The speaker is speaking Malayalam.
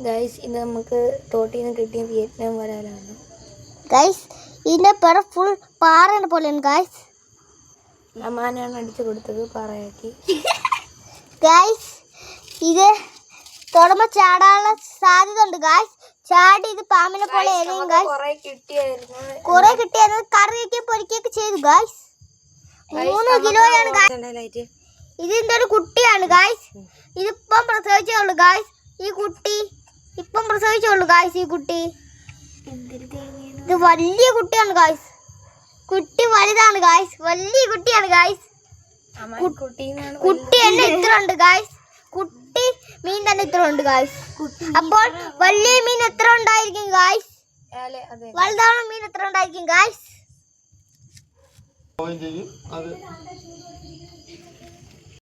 ഗൈസ് ഇത് നമുക്ക് തോട്ടിൽ നിന്ന് കിട്ടിയ വിയറ്റ്നാം വരാലാണ്. ഗൈസ് ഇതിന്റെ പേര ഫുൾ പാറ പോലെയാണ് ഗൈസ്. അമ്മാനാണ് അടിച്ചു കൊടുത്തത് പാറയാക്കി. ഗൈസ് ഇത് തൊടുമ്പോ ചാടാനുള്ള സാധ്യത ഉണ്ട് ഗൈസ്. ചാടി ഇത് പാമ്പിനെ പോലെ എറിയും ഗൈസ്. കുറെ കിട്ടിയായിരുന്നു, കറിയൊക്കെ പൊരിക്കുകയൊക്കെ ചെയ്തു ഗൈസ്. 3 കിലോയാണ് ഗൈസ്. ഇതിന്റെ ഒരു കുട്ടിയാണ് ഗൈസ്. ഇതിപ്പം പ്രസവിച്ചുള്ളൂ ഗൈസ്. ഈ കുട്ടി ഇപ്പം പ്രസവിച്ചുള്ളൂ ഗൈസ്. ഈ കുട്ടി ഇത് വലിയ കുട്ടിയാണ് ഗൈസ്. കുട്ടി വലുതാണ് ഗൈസ്. വലിയ കുട്ടിയാണ് ഗൈസ്. കുട്ടി തന്നെ ഇത്ര ഉണ്ട് ഗൈസ്. കുട്ടി മീൻ തന്നെ ഇത്ര ഉണ്ട് ഗൈസ്. അപ്പോൾ വലിയ മീൻ എത്ര ഉണ്ടായിരിക്കും ഗൈസ്? വലുതാണ് മീൻ എത്ര ഉണ്ടായിരിക്കും ഗൈസ്?